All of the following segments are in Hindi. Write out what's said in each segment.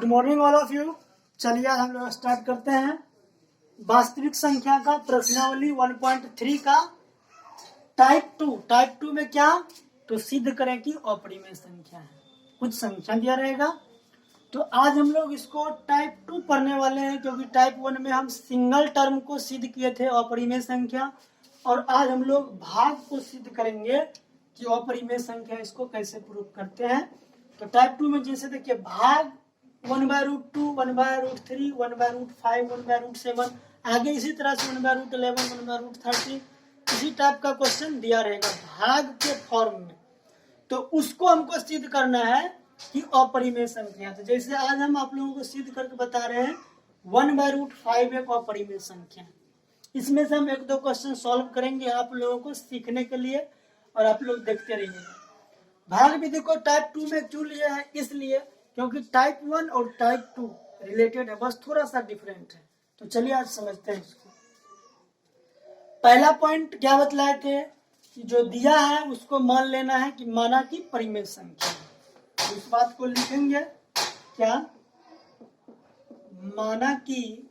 Good morning all of you. चलिए आज हम लोग स्टार्ट करते हैं वास्तविक संख्या का प्रश्नावली 1.3 का टाइप 2। टाइप 2 में क्या तो सिद्ध करें कि अपरिमेय संख्या है। कुछ संख्या दिया रहेगा तो आज हम लोग इसको टाइप 2 पढ़ने वाले हैं, क्योंकि टाइप 1 में हम सिंगल टर्म को सिद्ध किए थे अपरिमेय संख्या, और आज हम लोग भाग को सिद्ध करेंगे कि अपरिमेय संख्या इसको कैसे प्रूव करते हैं। तो टाइप 2 में जैसे देखिए भाग 1/√2, 1/√3, 1/5, 1/7, आगे इसी तरह से 1/11, 1/30 इसी टाइप का क्वेश्चन दिया रहेगा भाग के फॉर्म में। तो उसको हमको सिद्ध करना है कि अपरिमेय संख्या। तो जैसे आज हम आप लोगों को सिद्ध करके बता रहे हैं 1/5 एक अपरिमेय संख्या है। इसमें से हम एक दो क्वेश्चन सॉल्व करेंगे आप लोगों को सीखने के लिए, और आप लोग देखते रहिएगा। भाग विधि को टाइप 2 में क्यों लिया है, इसलिए क्योंकि टाइप 1 और टाइप 2 रिलेटेड है, बस थोड़ा सा डिफरेंट है। तो चलिए आज समझते हैं इसको। पहला पॉइंट क्या बतलाए थे कि जो दिया है उसको मान लेना है कि माना कि परिमेय संख्या है। तो इस बात को लिखेंगे क्या, माना कि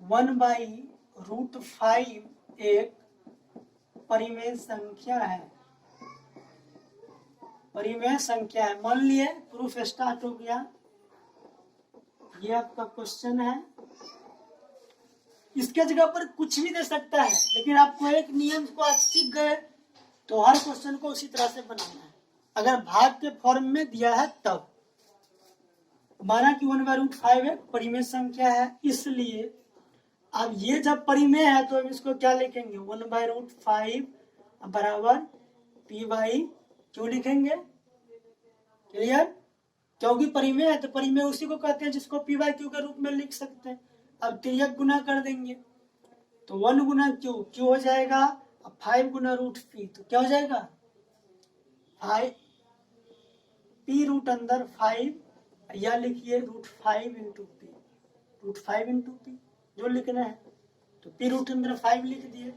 1/√5 एक परिमेय संख्या है। परिमेय संख्या है, मान लिए, प्रूफ स्टार्ट हो गया। ये आपका क्वेश्चन है। इसके जगह पर कुछ भी दे सकता है, लेकिन आपको एक नियम को आप सीख गए तो हर क्वेश्चन को उसी तरह से बनाना है। अगर भाग के फॉर्म में दिया है तब माना कि 1/√5 एक परिमेय संख्या है, इसलिए अब ये जब परिमेय है तो हम इसको क्या लिखेंगे 1/√5 बराबर p/q लिखेंगे। क्लियर? क्योंकि परिमेय है तो परिमेय उसी को कहते हैं जिसको p/q के रूप में लिख सकते हैं। अब तिर्यक गुना कर देंगे तो 1 गुना q हो जाएगा, अब 5 गुना √p तो क्या हो जाएगा 5 p रूट अंदर 5, या लिखिए √5 × p, √5 × p जो लिखना है। तो p रूट अंदर 5 लिख दिए।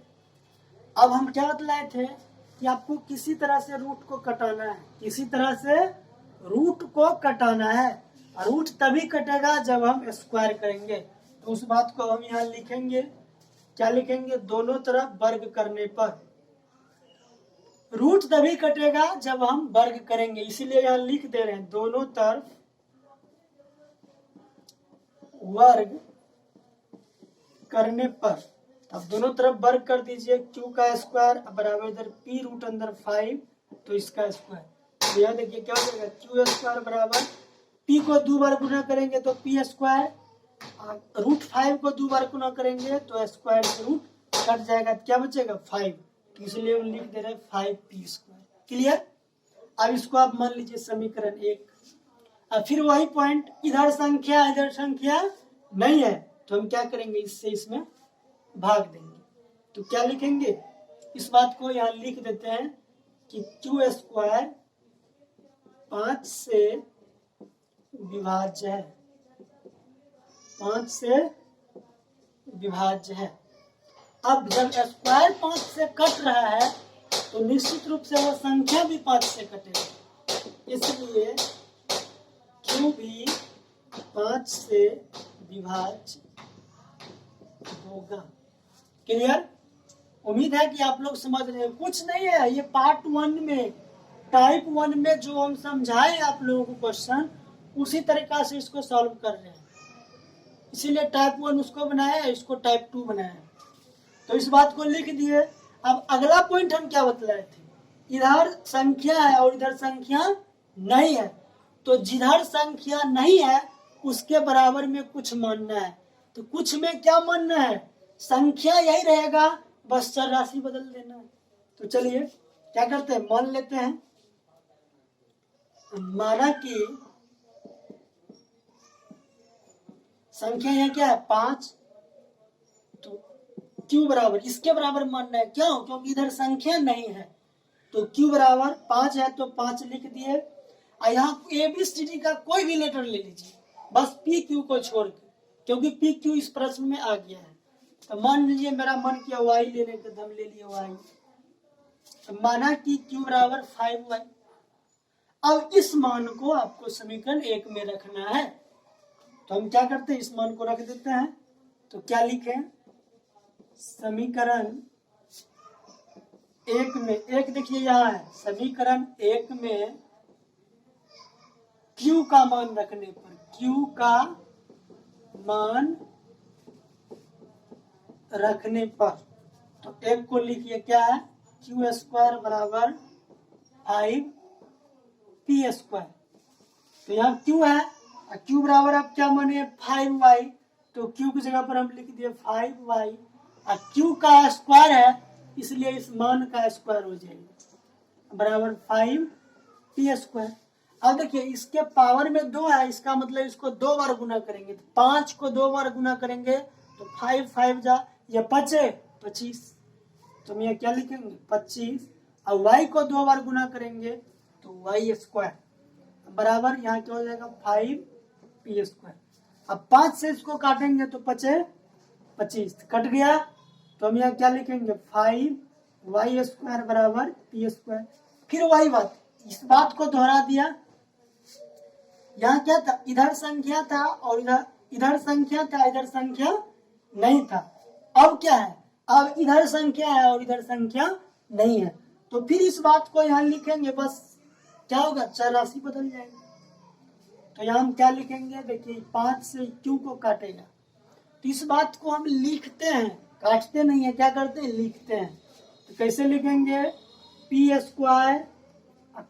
अब हम क्या बतलाए थे कि आपको किसी तरह से रूट को कटाना है, किसी तरह से रूट को कटाना है। रूट तभी कटेगा जब हम स्क्वायर करेंगे। तो उस बात को हम यहाँ लिखेंगे, क्या लिखेंगे, दोनों तरफ वर्ग करने पर। रूट तभी कटेगा जब हम वर्ग करेंगे, इसीलिए यहाँ लिख दे रहे हैं दोनों तरफ वर्ग करने पर। अब दोनों तरफ वर्ग कर दीजिए, q का स्क्वायर बराबर इधर p रूट अंदर 5 तो इसका स्क्वायर। तो यह देखिए क्या हो जाएगा q² बराबर p को 2 बार गुना करेंगे तो p स्क्वायर, √5 को 2 बार गुना करेंगे तो स्क्वायर से रूट कट जाएगा, क्या बचेगा 5। तो इसलिए हम लिख दे रहे हैं 5p²। क्लियर? अब इसको आप मान लीजिए समीकरण 1। अब फिर वही पॉइंट, इधर संख्या इधर संख्या नहीं है तो हम क्या करेंगे, इससे इसमें भाग देंगे। तो क्या लिखेंगे, इस बात को यहाँ लिख देते हैं कि q² 5 से विभाज्य है, 5 से विभाज्य है। अब जब स्क्वायर 5 से कट रहा है तो निश्चित रूप से वो संख्या भी 5 से कटेगा, इसलिए q भी 5 से विभाज्य होगा। क्लियर? उम्मीद है कि आप लोग समझ रहे हैं। कुछ नहीं है, ये पार्ट 1 में टाइप 1 में जो हम समझाए आप लोगों को क्वेश्चन, उसी तरीका से इसको सॉल्व कर रहे हैं। इसीलिए टाइप 1 उसको बनाया है, इसको टाइप 2 बनाया है। तो इस बात को लिख दिए। अब अगला पॉइंट हम क्या बतलाए थे, इधर संख्या है और इधर संख्या नहीं है। तो जिधर संख्या नहीं है उसके बराबर में कुछ मानना है। तो कुछ में क्या मानना है, संख्या यही रहेगा, बस चर राशि बदल देना है। तो चलिए क्या करते हैं, मान लेते हैं, माना कि संख्या यहाँ क्या है 5, तो q बराबर इसके बराबर मानना है। क्यों? क्योंकि इधर संख्या नहीं है। तो q बराबर 5 है तो 5 लिख दिए। यहाँ ABCD का कोई भी लेटर ले लीजिए, बस PQ को छोड़ के, क्योंकि PQ इस प्रश्न में आ गया है। तो मान लीजिए मेरा मन किया y लेने का, दम ले लिया y। तो माना कि q बराबर 5y। अब इस मान को आपको समीकरण 1 में रखना है। तो हम क्या करते हैं, इस मान को रख देते हैं। तो क्या लिखें, समीकरण एक में, एक देखिए यहाँ है, समीकरण एक में Q का मान रखने पर, Q का मान रखने पर, तो एक को लिखिए क्या है, क्यू स्क्वायर बराबर 5p²। तो यहाँ Q है, Q बराबर आप क्या माने 5y, तो Q की जगह पर हम लिख दिए 5y, और Q का स्क्वायर है इसलिए इस मान का स्क्वायर हो जाएगा बराबर 5p²। अब देखिए इसके पावर में 2 है, इसका मतलब इसको 2 बार गुना करेंगे, तो 5 को 2 बार गुना करेंगे तो 5 5 जा, ये 25, तो हम यहाँ क्या लिखेंगे 25, और y को 2 बार गुना करेंगे तो y² बराबर यहाँ क्या हो जाएगा 5p²। अब 5 से इसको काटेंगे तो 25 कट गया, तो हम यहाँ क्या लिखेंगे 5y² बराबर p²। फिर वही बात, इस बात को दोहरा दिया, यहाँ क्या था, इधर संख्या था और इधर संख्या था, इधर संख्या नहीं था। अब क्या है, अब इधर संख्या है और इधर संख्या नहीं है, तो फिर इस बात को यहाँ लिखेंगे, बस क्या होगा, चर राशि बदल जाएगी। तो यहाँ हम क्या लिखेंगे, देखिए 5 से Q को काटेगा, तो इस बात को हम लिखते हैं, काटते नहीं है, क्या करते हैं, लिखते हैं। तो कैसे लिखेंगे, p²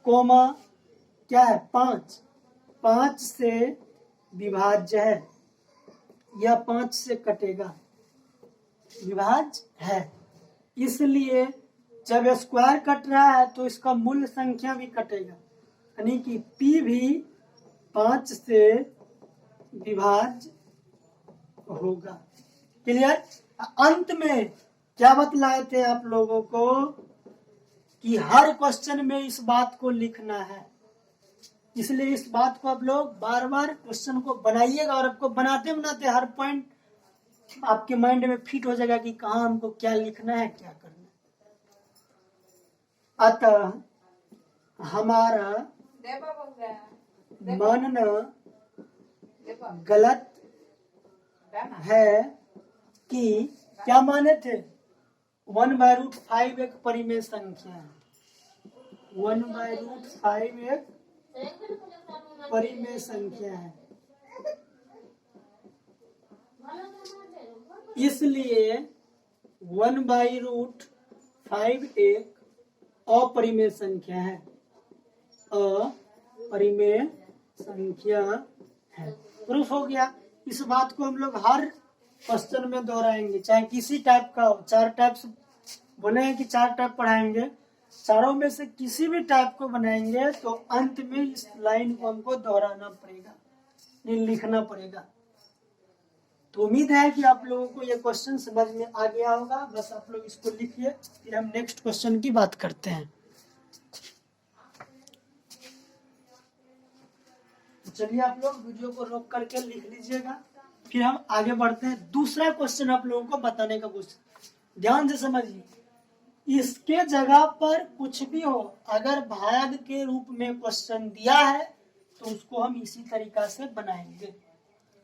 कोमा क्या है 5 से विभाज्य है, यह 5 से कटेगा, विभाज्य है, इसलिए जब स्क्वायर कट रहा है तो इसका मूल संख्या भी कटेगा, यानी कि p भी 5 से विभाज्य होगा। क्लियर। अंत में क्या बतलाए थे आप लोगों को कि हर क्वेश्चन में इस बात को लिखना है, इसलिए इस बात को आप लोग बार बार क्वेश्चन को बनाइएगा, और आपको बनाते बनाते हर पॉइंट आपके माइंड में फिट हो जाएगा कि कहाँ हमको क्या लिखना है, क्या करना है। अतः हमारा मानना गलत है कि क्या माने थे, 1/√5 एक परिमेय संख्या है, 1/√5 एक परिमेय संख्या है, इसलिए 1/√5 एक अपरिमेय संख्या है, अपरिमेय संख्या है। प्रूफ हो गया। इस बात को हम लोग हर क्वेश्चन में दोहराएंगे, चाहे किसी टाइप का हो, 4 टाइप से बोले हैं कि 4 टाइप पढ़ाएंगे, चारों में से किसी भी टाइप को बनाएंगे तो अंत में इस लाइन को हमको दोहराना पड़ेगा, नहीं लिखना पड़ेगा। तो उम्मीद है कि आप लोगों को ये क्वेश्चन समझ में आ गया होगा। बस आप लोग इसको लिखिए, फिर हम नेक्स्ट क्वेश्चन की बात करते हैं। चलिए आप लोग वीडियो को रोक करके लिख लीजिएगा, फिर हम आगे बढ़ते हैं। दूसरा क्वेश्चन आप लोगों को बताने का क्वेश्चन ध्यान से समझिए, इसके जगह पर कुछ भी हो, अगर भाग के रूप में क्वेश्चन दिया है तो उसको हम इसी तरीका से बनाएंगे।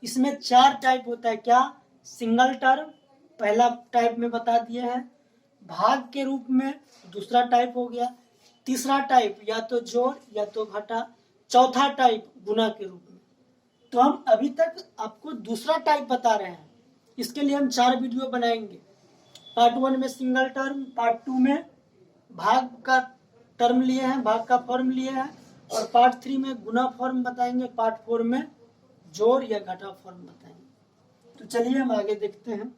इसमें 4 टाइप होता है, क्या, सिंगल टर्म पहला टाइप में बता दिए हैं, भाग के रूप में दूसरा टाइप हो गया, तीसरा टाइप या तो जोड़ या तो घटा, चौथा टाइप गुना के रूप में। तो हम अभी तक आपको दूसरा टाइप बता रहे हैं, इसके लिए हम 4 वीडियो बनाएंगे। पार्ट 1 में सिंगल टर्म, पार्ट 2 में भाग का टर्म लिए हैं, भाग का फॉर्म लिए हैं, और पार्ट 3 में गुना फॉर्म बताएंगे, पार्ट 4 में जोड़ या घटा फॉर्म बताएंगे। तो चलिए हम आगे देखते हैं।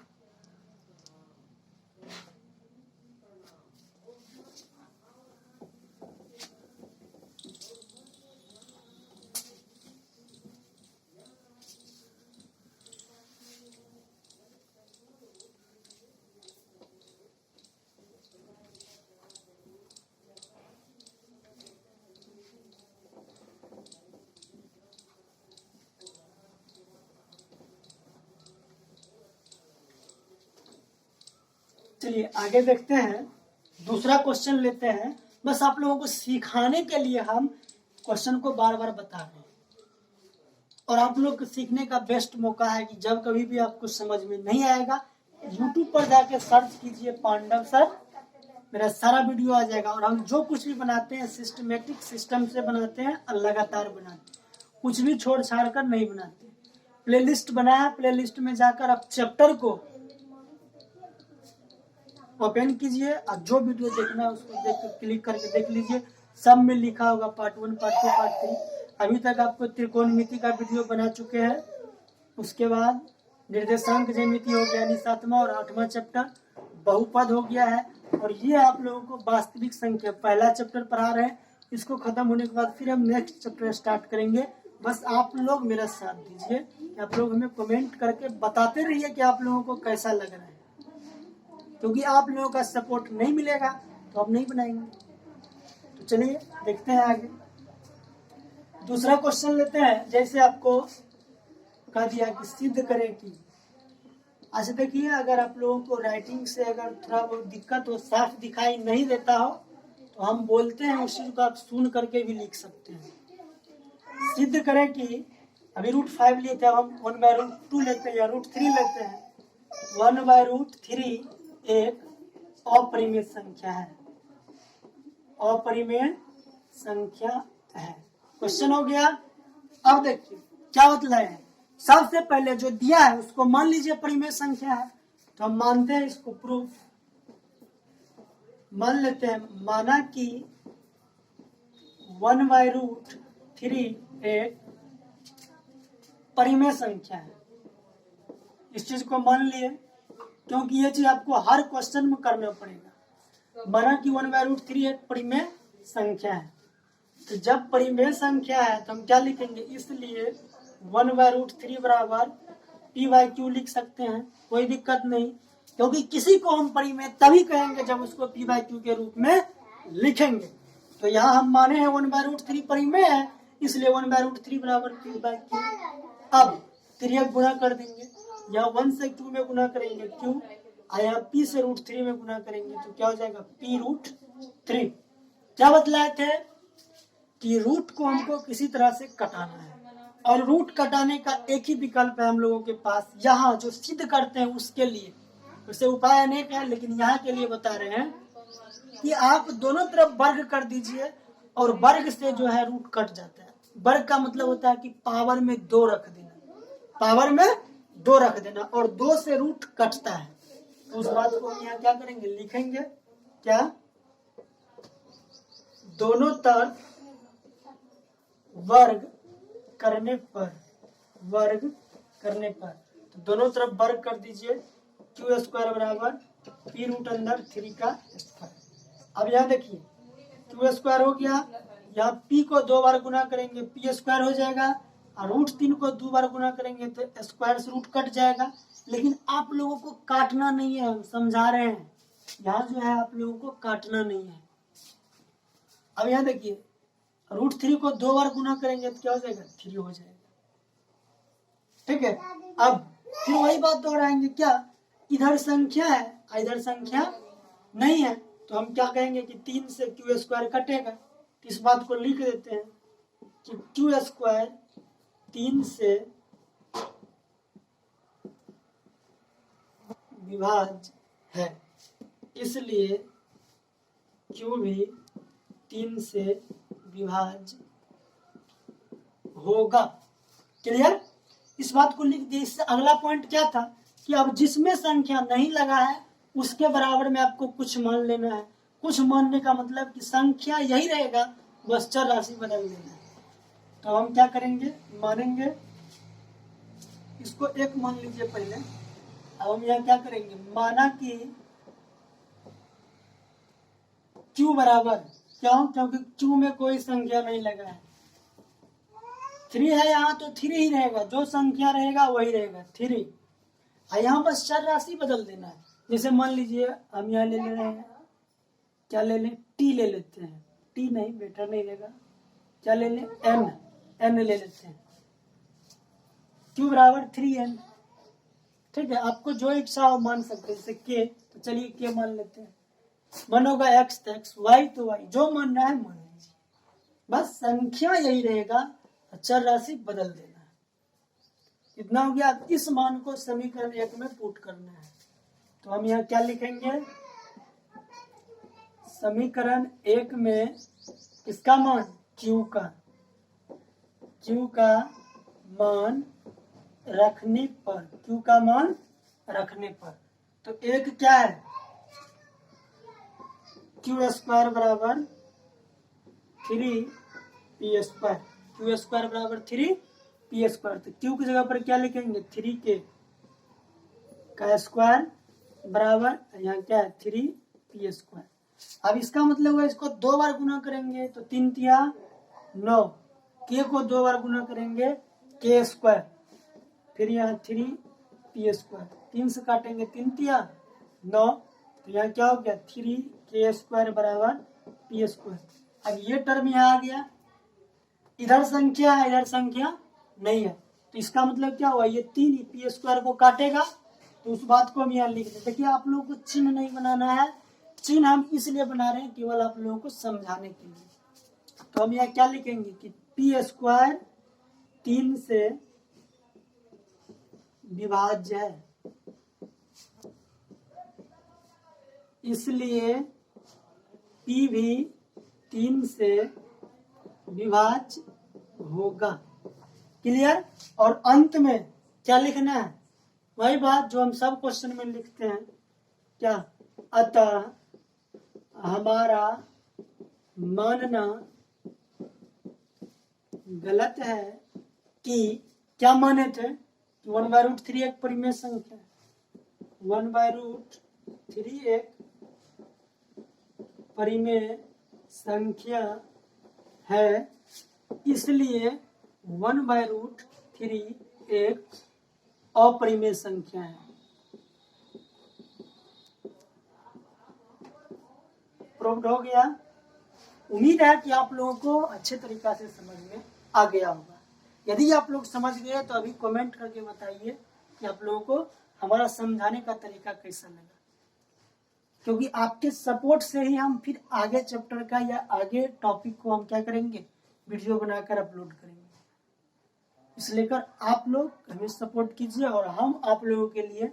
चलिए आगे देखते हैं, दूसरा क्वेश्चन लेते हैं। बस आप लोगों को सिखाने के लिए हम क्वेश्चन को बार बार बता रहे हैं, और आप लोग को सीखने का बेस्ट मौका है कि जब कभी भी आपको समझ में नहीं आएगा, YouTube पर जाके सर्च कीजिए पांडव सर, मेरा सारा वीडियो आ जाएगा। और हम जो कुछ भी बनाते हैं सिस्टमेटिक सिस्टम से बनाते हैं और लगातार बनाते हैं, कुछ भी छोड़ छाड़ कर नहीं बनाते। प्लेलिस्ट बनाया, प्लेलिस्ट में जाकर आप चैप्टर को ओपन कीजिए और जो वीडियो देखना है उसको देख कर क्लिक करके देख लीजिए। सब में लिखा होगा पार्ट 1, पार्ट 2, पार्ट 3। अभी तक आपको त्रिकोणमिति का वीडियो बना चुके हैं। उसके बाद निर्देशांक ज्यामिति हो गया, यानी 7वां और 8वां चैप्टर, बहुपद हो गया है। और ये आप लोगों को वास्तविक संख्या पहला चैप्टर पढ़ा रहे हैं। इसको खत्म होने के बाद फिर हम नेक्स्ट चैप्टर स्टार्ट करेंगे। बस आप लोग मेरा साथ दीजिए, आप लोग हमें कमेंट करके बताते रहिए कि आप लोगों को कैसा लग रहा है, क्योंकि आप लोगों का सपोर्ट नहीं मिलेगा तो हम नहीं बनाएंगे। तो चलिए देखते हैं आगे। दूसरा क्वेश्चन लेते हैं। जैसे आपको कह दिया कि सिद्ध करें कि, अच्छा देखिए, अगर आप लोगों को राइटिंग से अगर थोड़ा बहुत दिक्कत हो, साफ दिखाई नहीं देता हो, तो हम बोलते हैं उस चीज को आप सुन करके भी लिख सकते हैं। सिद्ध करें कि, अभी √5 लिए थे, अब हम 1/√2 लेते हैं या √3 लेते हैं। 1/√3 एक अपरिमेय संख्या है, अपरिमेय संख्या है। क्वेश्चन हो गया। अब देखिए क्या बतलाए हैं। सबसे पहले जो दिया है उसको मान लीजिए परिमेय संख्या है, तो हम मानते हैं इसको प्रूफ मान लेते हैं। माना कि 1/√3 एक परिमेय संख्या है। इस चीज को मान लिए, क्योंकि ये चीज आपको हर क्वेश्चन में करना पड़ेगा। माना कि 1/√3 एक परिमेय संख्या है, तो जब परिमेय संख्या है तो हम क्या लिखेंगे, इसलिए 1/√3 बराबर p/q लिख सकते हैं, कोई दिक्कत नहीं। क्योंकि किसी को हम परिमेय तभी कहेंगे जब उसको p/q के रूप में लिखेंगे। तो यहाँ हम माने हैं 1/√3 परिमेय है, इसलिए 1/√3 बराबर p/q। अब 3 गुणा कर देंगे, यहाँ 1 से q में गुणा करेंगे q, और यहाँ p से √3 में गुणा करेंगे तो क्या हो जाएगा p√3। क्या बतलाए थे कि रूट को हमको किसी तरह से कटाना है, और रूट कटाने का एक ही विकल्प है हम लोगों के पास, यहाँ जो सिद्ध करते हैं उसके लिए। वैसे उपाय अनेक है, लेकिन यहाँ के लिए बता रहे हैं कि आप दोनों तरफ वर्ग कर दीजिए, और वर्ग से जो है रूट कट जाता है। वर्ग का मतलब होता है कि पावर में 2 रख देना, पावर में 2 रख देना, और 2 से रूट कटता है। तो उस बात को हम यहाँ क्या करेंगे, लिखेंगे क्या, दोनों तरफ वर्ग करने पर, वर्ग करने पर, तो दोनों तरफ वर्ग कर दीजिए। q² बराबर p√3 का स्क्वायर। अब यहाँ देखिए q² हो गया, यहाँ p को 2 बार गुना करेंगे p² हो जाएगा, और √3 को 2 बार गुना करेंगे तो स्क्वायर से रूट कट जाएगा। लेकिन आप लोगों को काटना नहीं है, हम समझा रहे हैं, यहाँ जो है आप लोगों को काटना नहीं है। अब यहाँ देखिए √3 को 2 बार गुना करेंगे तो क्या हो जाएगा, 3 हो जाएगा। ठीक है, अब फिर वही बात दोहराएंगे, क्या इधर संख्या है इधर संख्या नहीं है, तो हम क्या कहेंगे कि 3 से q² कटेगा। तो इस बात को लिख देते हैं कि q² 3 से विभाज्य है, इसलिए q भी 3 से विभाज्य होगा। क्लियर, इस बात को लिख दिए। इससे अगला पॉइंट क्या था कि अब जिसमें संख्या नहीं लगा है उसके बराबर में आपको कुछ मान लेना है। कुछ मानने का मतलब कि संख्या यही रहेगा, बस चर राशि बदल देना है। तो हम क्या करेंगे, मानेंगे इसको 1 मान लीजिए पहले। अब हम यहाँ क्या करेंगे, माना कि q बराबर, क्यों, क्योंकि q में कोई संख्या नहीं लगा है। 3 है यहाँ तो 3 ही रहेगा, जो संख्या रहेगा वही रहेगा 3। यहाँ बस चर राशि बदल देना है। जैसे मान लीजिए हम यहाँ ले ले रहे हैं, क्या ले लें, t ले लेते हैं, t नहीं बेटर नहीं रहेगा, क्या ले लें, n ले लेते हैं। q बराबर 3n। ठीक है, आपको जो इच्छा हो मान सकते हैं, जैसे k, तो चलिए k मान लेते हैं। मन होगा x तो x, y तो y, जो मानना है मान लीजिए, बस संख्या यही रहेगा, चर राशि बदल देना है। कितना हो गया? इस मान को समीकरण 1 में पुट करना है। तो हम यहाँ क्या लिखेंगे? समीकरण 1 में इसका मान Q का मान रखने पर, Q का मान रखने पर, तो एक क्या है? Q² बराबर 3P²। Q² बराबर 3P²। तो Q की जगह पर क्या लिखेंगे? 3K का स्क्वायर बराबर यहाँ क्या है? 3P²। अब इसका मतलब है इसको 2 बार गुना करेंगे तो 3 तिया 9, K को 2 बार गुना करेंगे K², फिर यहाँ 3P², 3 से काटेंगे 3 तिया 9, तो यहाँ क्या हो गया? 3K² बराबर P²। अब ये टर्म यहाँ आ गया, इधर संख्या है इधर संख्या नहीं है, तो इसका मतलब क्या हुआ? ये 3 P² को काटेगा, तो उस बात को हम यहाँ लिख देते। देखिए आप लोगों को चिन्ह नहीं बनाना है, चिन्ह हम इसलिए बना रहे हैं केवल आप लोगों को समझाने के लिए। तो हम यहाँ क्या लिखेंगे कि P² 3 से विभाज्य है, इसलिए P भी 3 से विभाज्य होगा। क्लियर? और अंत में क्या लिखना है? वही बात जो हम सब क्वेश्चन में लिखते हैं, क्या? अतः हमारा मानना गलत है कि, क्या माने थे? कि 1/√3 एक परिमेय संख्या, 1/√3 एक परिमेय संख्या है, इसलिए 1/√3 एक अपरिमेय संख्या है। प्रूव्ड हो गया। उम्मीद है कि आप लोगों को अच्छे तरीका से समझ में आ गया होगा। यदि आप लोग समझ गए तो अभी कमेंट करके बताइए कि आप लोगों को हमारा समझाने का तरीका कैसा लगा, क्योंकि आपके सपोर्ट से ही हम फिर आगे चैप्टर का या आगे टॉपिक को हम क्या करेंगे? वीडियो बनाकर अपलोड करेंगे। इसलिए कर आप लोग हमें सपोर्ट कीजिए और हम आप लोगों के लिए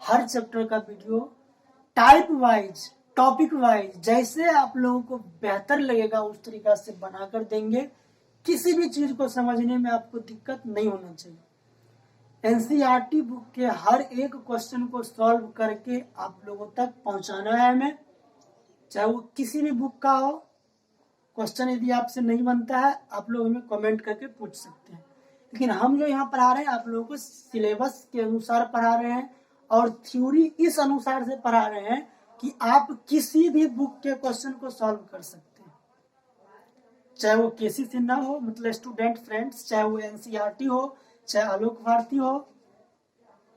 हर चैप्टर का video type wise, topic wise, जैसे आप लोगों को बेहतर लगेगा उस तरीका से बनाकर देंगे। किसी भी चीज को समझने में आपको दिक्कत नहीं होना चाहिए। एनसीईआरटी बुक के हर एक क्वेश्चन को सॉल्व करके आप लोगों तक पहुंचाना है हमें, चाहे वो किसी भी बुक का हो। क्वेश्चन यदि आपसे नहीं बनता है आप लोग हमें कमेंट करके पूछ सकते हैं, लेकिन हम जो यहाँ पढ़ा रहे हैं आप लोगों को सिलेबस के अनुसार पढ़ा रहे हैं और थ्योरी इस अनुसार से पढ़ा रहे हैं कि आप किसी भी बुक के क्वेश्चन को सॉल्व कर सकते हैं, चाहे वो केसी सिन्हा हो, मतलब स्टूडेंट फ्रेंड्स, चाहे वो एनसीईआरटी हो, चाहे आलोक भारती हो,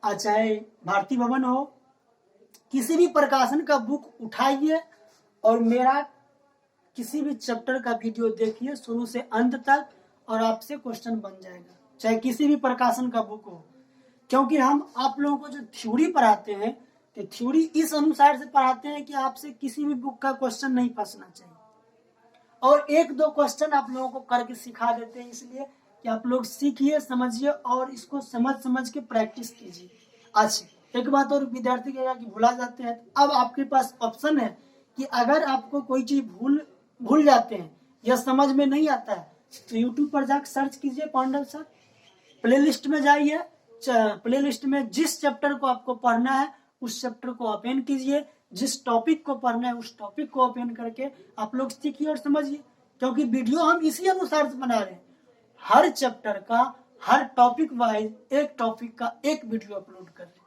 चाहे भारती भवन हो, किसी भी प्रकाशन का बुक उठाइए और मेरा किसी भी चैप्टर का वीडियो देखिए शुरू से अंत तक और आपसे क्वेश्चन बन जाएगा, चाहे किसी भी प्रकाशन का बुक हो। क्योंकि हम आप लोगों को जो थ्योरी पढ़ाते हैं तो थ्योरी इस अनुसार से पढ़ाते हैं कि आपसे किसी भी बुक का क्वेश्चन नहीं फंसना चाहिए, और 1-2 क्वेश्चन आप लोगों को करके सिखा देते हैं, इसलिए कि आप लोग सीखिए, समझिए और इसको समझ के प्रैक्टिस कीजिए। अच्छा, एक बात और विद्यार्थी कहेगा कि भुला जाते हैं, अब आपके पास ऑप्शन है कि अगर आपको कोई चीज भूल जाते हैं या समझ में नहीं आता है तो यूट्यूब पर जाकर सर्च कीजिए पांडव सर, प्लेलिस्ट में जाइए, प्लेलिस्ट में जिस चैप्टर को आपको पढ़ना है उस चैप्टर को ओपन कीजिए, जिस टॉपिक को पढ़ना है उस टॉपिक को ओपन करके आप लोग सीखिए और समझिए। क्योंकि वीडियो हम इसी अनुसार से बना रहे हैं, हर चैप्टर का हर टॉपिक वाइज एक टॉपिक का एक वीडियो अपलोड कर रहे हैं।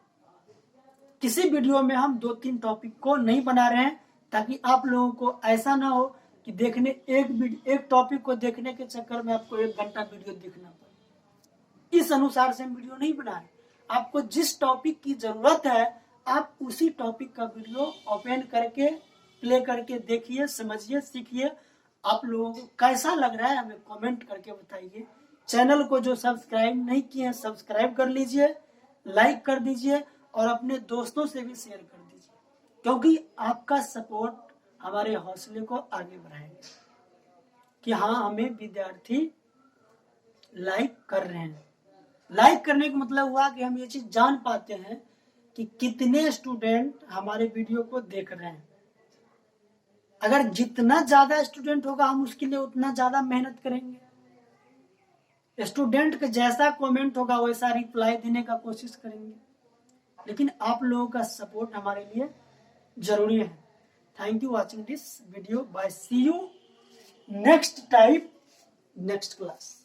किसी वीडियो में हम 2-3 टॉपिक को नहीं बना रहे हैं ताकि आप लोगों को ऐसा ना हो कि देखने एक टॉपिक को देखने के चक्कर में आपको 1 घंटा वीडियो देखना पड़े। इस अनुसार से हम वीडियो नहीं बना रहे। आपको जिस टॉपिक की जरूरत है आप उसी टॉपिक का वीडियो ओपन करके प्ले करके देखिए, समझिए, सीखिए। आप लोगों को कैसा लग रहा है हमें कमेंट करके बताइए। चैनल को जो सब्सक्राइब नहीं किए हैं सब्सक्राइब कर लीजिए, लाइक कर दीजिए और अपने दोस्तों से भी शेयर कर दीजिए, क्योंकि आपका सपोर्ट हमारे हौसले को आगे बढ़ाएगा कि हाँ हमें विद्यार्थी लाइक कर रहे हैं। लाइक करने का मतलब हुआ कि हम ये चीज जान पाते हैं कि कितने स्टूडेंट हमारे वीडियो को देख रहे हैं। अगर जितना ज्यादा स्टूडेंट होगा हम उसके लिए उतना ज्यादा मेहनत करेंगे। स्टूडेंट का जैसा कमेंट होगा वैसा रिप्लाई देने का कोशिश करेंगे, लेकिन आप लोगों का सपोर्ट हमारे लिए जरूरी है। Thank you watching this video. Bye, see you next time, next class.